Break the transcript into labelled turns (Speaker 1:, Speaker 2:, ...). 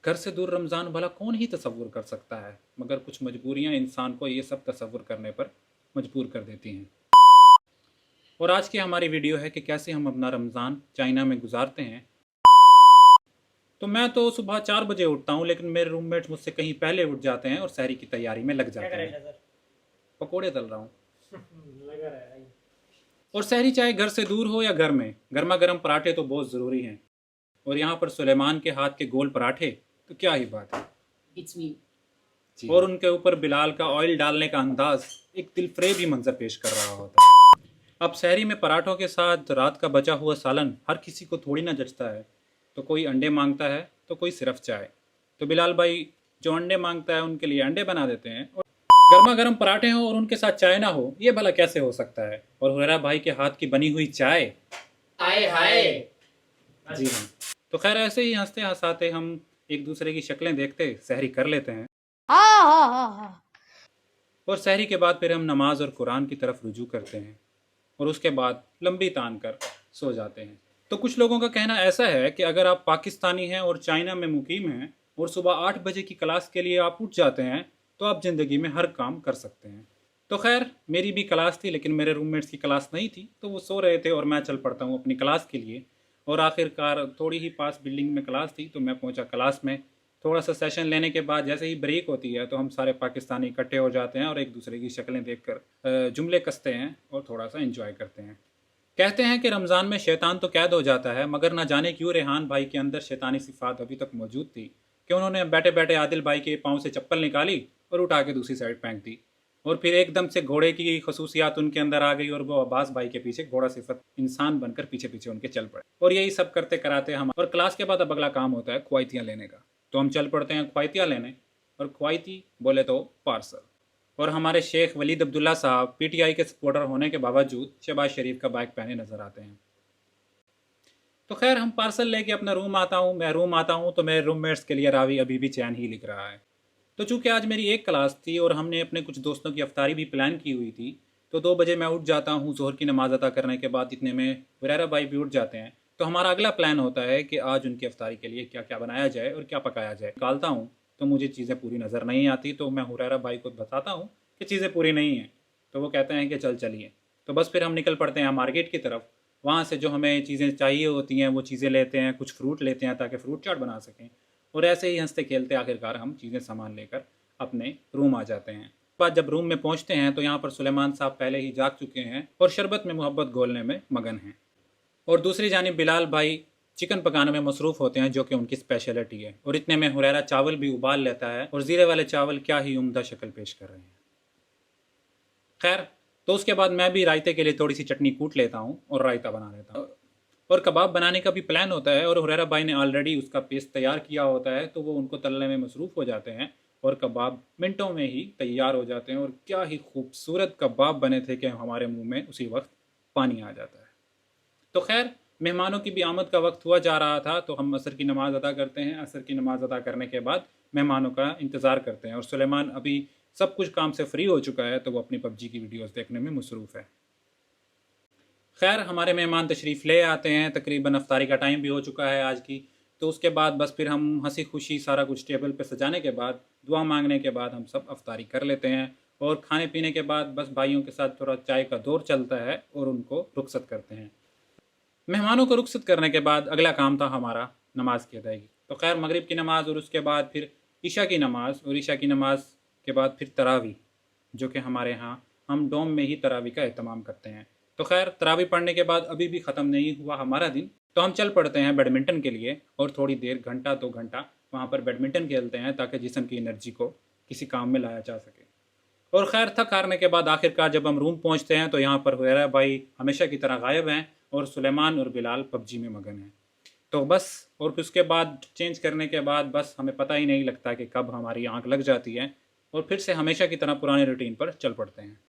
Speaker 1: घर से दूर रमज़ान भला कौन ही तसव्वुर कर सकता है, मगर कुछ मजबूरियां इंसान को ये सब तसव्वुर करने पर मजबूर कर देती हैं। और आज की हमारी वीडियो है कि कैसे हम अपना रमज़ान चाइना में गुजारते हैं। तो मैं तो सुबह 4 बजे उठता हूँ, लेकिन मेरे रूममेट्स मुझसे कहीं पहले उठ जाते हैं और सहरी की तैयारी में लग
Speaker 2: क्या
Speaker 1: जाते
Speaker 2: करेगा
Speaker 1: हैं।
Speaker 2: सर?
Speaker 1: पकोड़े तल रहा हूँ।
Speaker 2: लगा रहा है भाई।
Speaker 1: और सहरी चाहे घर से दूर हो या घर में, गर्मा गर्म पराठे तो बहुत ज़रूरी हैं। और यहाँ पर सुलेमान के हाथ के गोल पराठे तो क्या ही बात है।
Speaker 2: It's me.
Speaker 1: और उनके ऊपर बिलाल का ऑयल डालने का अंदाज एक दिलफरेब ही मंजर पेश कर रहा होता है। अब शहरी में पराठों के साथ रात का बचा हुआ सालन हर किसी को थोड़ी ना जचता है। तो कोई अंडे मांगता है तो कोई सिर्फ चाय। तो बिलाल भाई जो अंडे मांगता है उनके लिए अंडे बना देते हैं, और गर्मा गर्म पराठे हो और उनके साथ चाय ना हो, ये भला कैसे हो सकता है। और हुरैरा भाई के हाथ की बनी हुई चाय,
Speaker 2: आए हाय।
Speaker 1: जी हाँ। तो खैर ऐसे ही हंसते हंसाते हम एक दूसरे की शक्लें देखते सहरी कर लेते हैं।
Speaker 2: हाँ हाँ हाँ हाँ।
Speaker 1: और सहरी के बाद फिर हम नमाज और कुरान की तरफ रुजू करते हैं, और उसके बाद लंबी तान कर सो जाते हैं। तो कुछ लोगों का कहना ऐसा है कि अगर आप पाकिस्तानी हैं और चाइना में मुकीम हैं और सुबह 8 बजे की क्लास के लिए आप उठ जाते हैं, तो आप ज़िंदगी में हर काम कर सकते हैं। तो खैर मेरी भी क्लास थी, लेकिन मेरे रूममेट्स की क्लास नहीं थी, तो वो सो रहे थे और मैं चल पड़ता हूँ अपनी क्लास के लिए। और आखिरकार थोड़ी ही पास बिल्डिंग में क्लास थी, तो मैं पहुँचा क्लास में। थोड़ा सा सेशन लेने के बाद जैसे ही ब्रेक होती है तो हम सारे पाकिस्तानी इकट्ठे हो जाते हैं और एक दूसरे की शक्लें देखकर जुमले कसते हैं और थोड़ा सा एंजॉय करते हैं। कहते हैं कि रमज़ान में शैतान तो कैद हो जाता है, मगर ना जाने क्यों रेहान भाई के अंदर शैतानी सिफात अभी तक मौजूद थी कि उन्होंने बैठे बैठे आदिल भाई के पाँव से चप्पल निकाली और उठा के दूसरी साइड फेंक दी। और फिर एकदम से घोड़े की खसूसियात उनके अंदर आ गई और वो अब्बास भाई के पीछे घोड़ा सिफत इंसान बनकर पीछे पीछे उनके चल पड़े। और यही सब करते कराते हम, और क्लास के बाद अब अगला काम होता है ख्वाइतियाँ लेने का। तो हम चल पड़ते हैं ख्वाइतियाँ लेने, और ख्वाइती बोले तो पार्सल। और हमारे शेख वलीद अब्दुल्ला साहब पीटीआई के सपोर्टर होने के बावजूद शहबाज शरीफ का बैग पहने नजर आते हैं। तो खैर हम पार्सल लेके अपना रूम आता हूँ तो मेरे रूममेट्स के लिए रावी अभी भी चैन ही लिख रहा है। तो चूंकि आज मेरी एक क्लास थी और हमने अपने कुछ दोस्तों की अफ्तारी भी प्लान की हुई थी, तो 2 बजे मैं उठ जाता हूँ। जोहर की नमाज़ अदा करने के बाद इतने में हुरैरा भाई भी उठ जाते हैं। तो हमारा अगला प्लान होता है कि आज उनकी अफ्तारी के लिए क्या क्या बनाया जाए और क्या पकाया जाए। निकालता हूँ तो मुझे चीज़ें पूरी नज़र नहीं आती, तो मैं हुरैरा भाई को बताता हूँ कि चीज़ें पूरी नहीं हैं। तो वो कहते हैं कि चलिए। तो बस फिर हम निकल पड़ते हैं मार्केट की तरफ। वहाँ से जो हमें चीज़ें चाहिए होती हैं वो चीज़ें लेते हैं, कुछ फ्रूट लेते हैं ताकि फ्रूट चाट बना सकें। और ऐसे ही हंसते खेलते आखिरकार हम चीज़ें सामान लेकर अपने रूम आ जाते हैं। बाद जब रूम में पहुंचते हैं तो यहाँ पर सुलेमान साहब पहले ही जाग चुके हैं और शरबत में मोहब्बत घोलने में मगन हैं। और दूसरी जानिब बिलाल भाई चिकन पकाने में मसरूफ़ होते हैं, जो कि उनकी स्पेशलिटी है। और इतने में हुरैरा चावल भी उबाल लेता है, और ज़ीरे वाले चावल क्या ही उम्दा शक्ल पेश कर रहे हैं। खैर, तो उसके बाद मैं भी रायते के लिए थोड़ी सी चटनी कूट लेता हूँ और रायता बना लेता हूँ। और कबाब बनाने का भी प्लान होता है, और हुरैरा भाई ने ऑलरेडी उसका पेस्ट तैयार किया होता है, तो वो उनको तलने में मसरूफ़ हो जाते हैं और कबाब मिनटों में ही तैयार हो जाते हैं। और क्या ही खूबसूरत कबाब बने थे कि हमारे मुंह में उसी वक्त पानी आ जाता है। तो खैर मेहमानों की भी आमद का वक्त हुआ जा रहा था, तो हम असर की नमाज़ अदा करते हैं। असर की नमाज़ अदा करने के बाद मेहमानों का इंतज़ार करते हैं, और सुलेमान अभी सब कुछ काम से फ्री हो चुका है, तो वो अपनी पबजी की वीडियोस देखने में मसरूफ़ है। खैर हमारे मेहमान तशरीफ़ ले आते हैं, तकरीबन अफ्तारी का टाइम भी हो चुका है आज की। तो उसके बाद बस फिर हम हंसी खुशी सारा कुछ टेबल पे सजाने के बाद, दुआ मांगने के बाद हम सब अफ्तारी कर लेते हैं। और खाने पीने के बाद बस भाइयों के साथ थोड़ा चाय का दौर चलता है और उनको रुखसत करते हैं। मेहमानों को रुखसत करने के बाद अगला काम था हमारा नमाज की अदायगी। तो खैर मगरिब की नमाज़ और उसके बाद फिर ईशा की नमाज़, और ईशा की नमाज़ के बाद फिर तरावी, जो कि हमारे यहाँ हम डोम में ही तरावी का एहतमाम करते हैं। तो खैर तरावी पढ़ने के बाद अभी भी ख़त्म नहीं हुआ हमारा दिन, तो हम चल पड़ते हैं बैडमिंटन के लिए, और थोड़ी देर घंटा 2 घंटा वहाँ पर बैडमिंटन खेलते हैं ताकि जिस्म की एनर्जी को किसी काम में लाया जा सके। और खैर थक हारने के बाद आखिरकार जब हम रूम पहुंचते हैं तो यहाँ पर हुरैरा भाई हमेशा की तरह गायब हैं, और सुलेमान और बिलाल पबजी में मगन हैं। तो बस, और फिर उसके बाद चेंज करने के बाद बस हमें पता ही नहीं लगता कि कब हमारी आंख लग जाती है, और फिर से हमेशा की तरह पुराने रूटीन पर चल पड़ते हैं।